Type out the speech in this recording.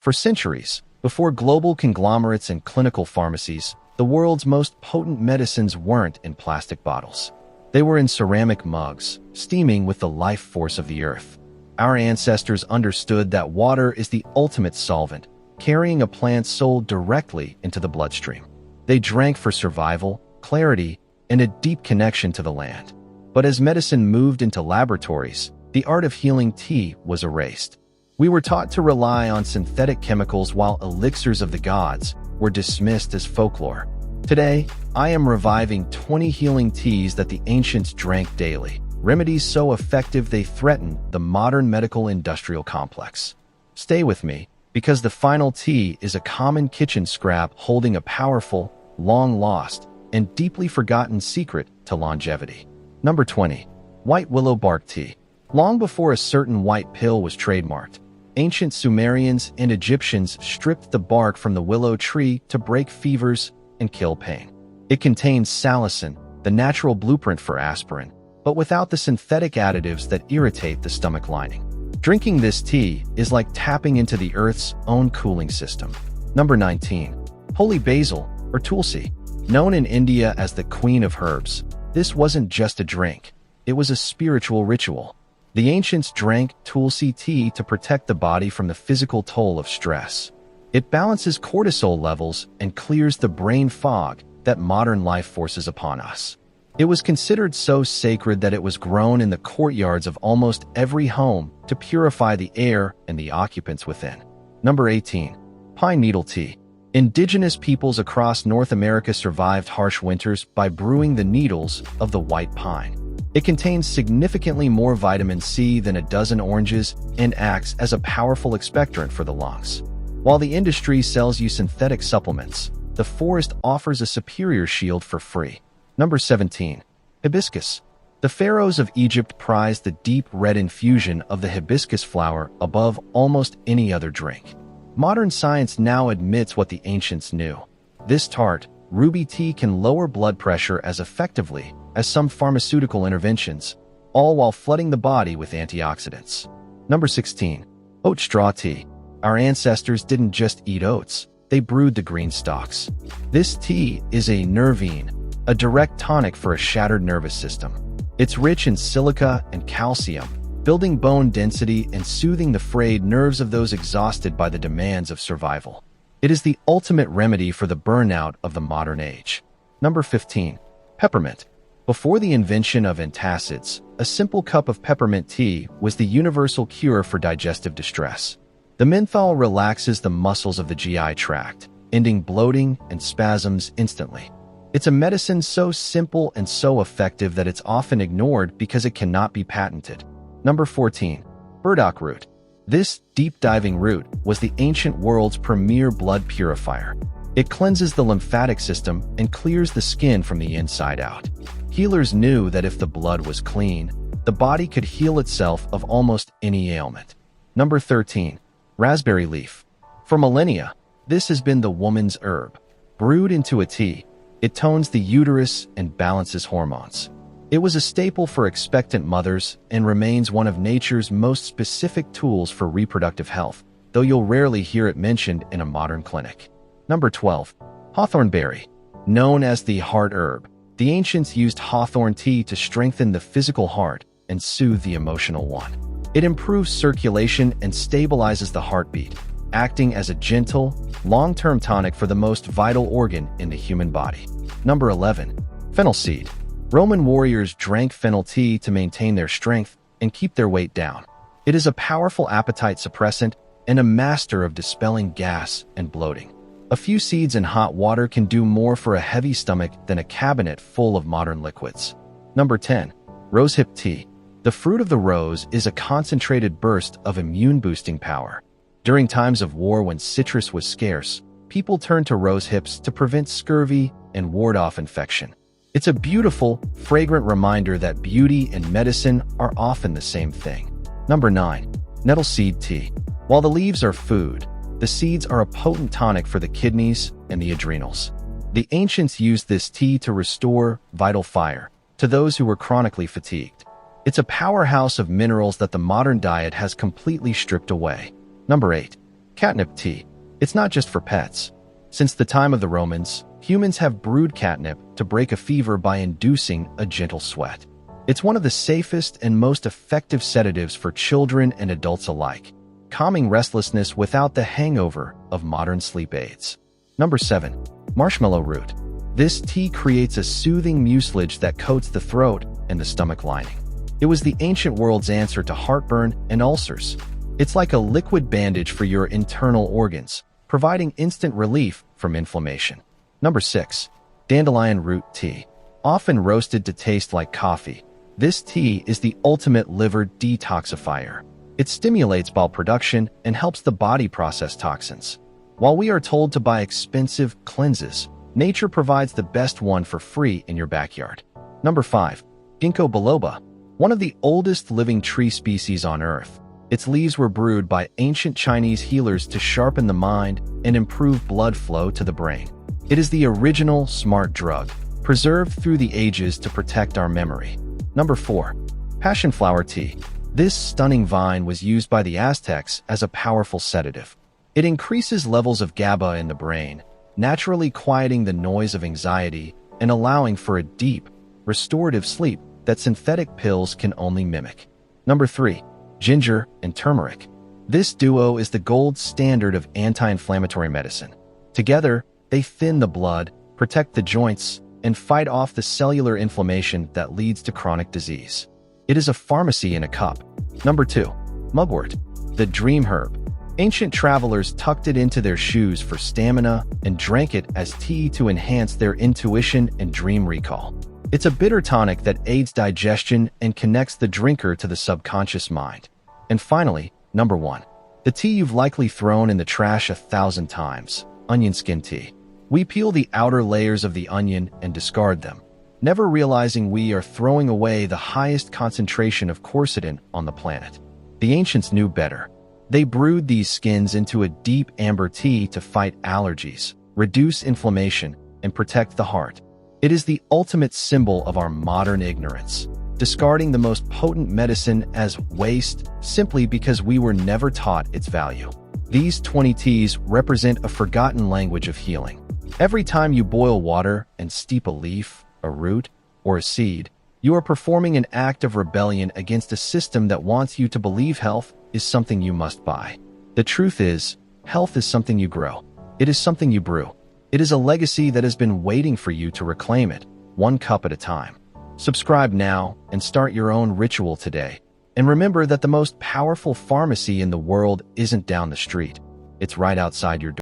For centuries, before global conglomerates and clinical pharmacies, the world's most potent medicines weren't in plastic bottles. They were in ceramic mugs, steaming with the life force of the earth. Our ancestors understood that water is the ultimate solvent, carrying a plant's soul directly into the bloodstream. They drank for survival, clarity, and a deep connection to the land. But as medicine moved into laboratories, the art of healing tea was erased. We were taught to rely on synthetic chemicals while elixirs of the gods were dismissed as folklore. Today, I am reviving 20 healing teas that the ancients drank daily, remedies so effective they threaten the modern medical industrial complex. Stay with me, because the final tea is a common kitchen scrap holding a powerful, long-lost, and deeply forgotten secret to longevity. Number 20. White willow bark tea. Long before a certain white pill was trademarked, ancient Sumerians and Egyptians stripped the bark from the willow tree to break fevers and kill pain. It contains salicin, the natural blueprint for aspirin, but without the synthetic additives that irritate the stomach lining. Drinking this tea is like tapping into the earth's own cooling system. Number 19. Holy basil, or tulsi. Known in India as the queen of herbs, this wasn't just a drink, it was a spiritual ritual. The ancients drank tulsi tea to protect the body from the physical toll of stress. It balances cortisol levels and clears the brain fog that modern life forces upon us. It was considered so sacred that it was grown in the courtyards of almost every home to purify the air and the occupants within. Number 18. Pine needle tea. Indigenous peoples across North America survived harsh winters by brewing the needles of the white pine. It contains significantly more vitamin C than a dozen oranges and acts as a powerful expectorant for the lungs. While the industry sells you synthetic supplements, the forest offers a superior shield for free. Number 17. Hibiscus. The pharaohs of Egypt prized the deep red infusion of the hibiscus flower above almost any other drink. Modern science now admits what the ancients knew. This tart, ruby tea can lower blood pressure as effectively as some pharmaceutical interventions, all while flooding the body with antioxidants. Number 16. Oat straw tea. Our ancestors didn't just eat oats, they brewed the green stalks. This tea is a nervine, a direct tonic for a shattered nervous system. It's rich in silica and calcium, building bone density and soothing the frayed nerves of those exhausted by the demands of survival. It is the ultimate remedy for the burnout of the modern age. Number 15. Peppermint. Before the invention of antacids, a simple cup of peppermint tea was the universal cure for digestive distress. The menthol relaxes the muscles of the GI tract, ending bloating and spasms instantly. It's a medicine so simple and so effective that it's often ignored because it cannot be patented. Number 14. Burdock root. This deep-diving root was the ancient world's premier blood purifier. It cleanses the lymphatic system and clears the skin from the inside out. Healers knew that if the blood was clean, the body could heal itself of almost any ailment. Number 13. Raspberry leaf. For millennia, this has been the woman's herb. Brewed into a tea, it tones the uterus and balances hormones. It was a staple for expectant mothers and remains one of nature's most specific tools for reproductive health, though you'll rarely hear it mentioned in a modern clinic. Number 12. Hawthorn berry. Known as the heart herb, the ancients used hawthorn tea to strengthen the physical heart and soothe the emotional one. It improves circulation and stabilizes the heartbeat, acting as a gentle, long-term tonic for the most vital organ in the human body. Number 11. Fennel seed. Roman warriors drank fennel tea to maintain their strength and keep their weight down. It is a powerful appetite suppressant and a master of dispelling gas and bloating. A few seeds in hot water can do more for a heavy stomach than a cabinet full of modern liquids. Number 10. Rosehip tea. The fruit of the rose is a concentrated burst of immune-boosting power. During times of war when citrus was scarce, people turned to rose hips to prevent scurvy and ward off infection. It's a beautiful, fragrant reminder that beauty and medicine are often the same thing. Number 9. Nettle seed tea. While the leaves are food, the seeds are a potent tonic for the kidneys and the adrenals. The ancients used this tea to restore vital fire to those who were chronically fatigued. It's a powerhouse of minerals that the modern diet has completely stripped away. Number 8. Catnip tea. It's not just for pets. Since the time of the Romans, humans have brewed catnip to break a fever by inducing a gentle sweat. It's one of the safest and most effective sedatives for children and adults alike, calming restlessness without the hangover of modern sleep aids. Number 7. Marshmallow root. This tea creates a soothing mucilage that coats the throat and the stomach lining. It was the ancient world's answer to heartburn and ulcers. It's like a liquid bandage for your internal organs, providing instant relief from inflammation. Number 6. Dandelion root tea. Often roasted to taste like coffee, this tea is the ultimate liver detoxifier. It stimulates bile production and helps the body process toxins. While we are told to buy expensive cleanses, nature provides the best one for free in your backyard. Number 5. Ginkgo biloba. One of the oldest living tree species on Earth. Its leaves were brewed by ancient Chinese healers to sharpen the mind and improve blood flow to the brain. It is the original smart drug, preserved through the ages to protect our memory. Number 4. Passion flower tea. This stunning vine was used by the Aztecs as a powerful sedative. It increases levels of GABA in the brain, naturally quieting the noise of anxiety and allowing for a deep, restorative sleep that synthetic pills can only mimic. Number 3. Ginger and turmeric. This duo is the gold standard of anti-inflammatory medicine. Together, they thin the blood, protect the joints, and fight off the cellular inflammation that leads to chronic disease. It is a pharmacy in a cup. Number 2. Mugwort, the dream herb. Ancient travelers tucked it into their shoes for stamina and drank it as tea to enhance their intuition and dream recall. It's a bitter tonic that aids digestion and connects the drinker to the subconscious mind. And finally, number 1. The tea you've likely thrown in the trash 1,000 times, onion skin tea. We peel the outer layers of the onion and discard them, never realizing we are throwing away the highest concentration of quercetin on the planet. The ancients knew better. They brewed these skins into a deep amber tea to fight allergies, reduce inflammation, and protect the heart. It is the ultimate symbol of our modern ignorance, discarding the most potent medicine as waste simply because we were never taught its value. These 20 teas represent a forgotten language of healing. Every time you boil water and steep a leaf, a root, or a seed, you are performing an act of rebellion against a system that wants you to believe health is something you must buy. The truth is, health is something you grow. It is something you brew. It is a legacy that has been waiting for you to reclaim it, one cup at a time. Subscribe now and start your own ritual today. And remember that the most powerful pharmacy in the world isn't down the street. It's right outside your door.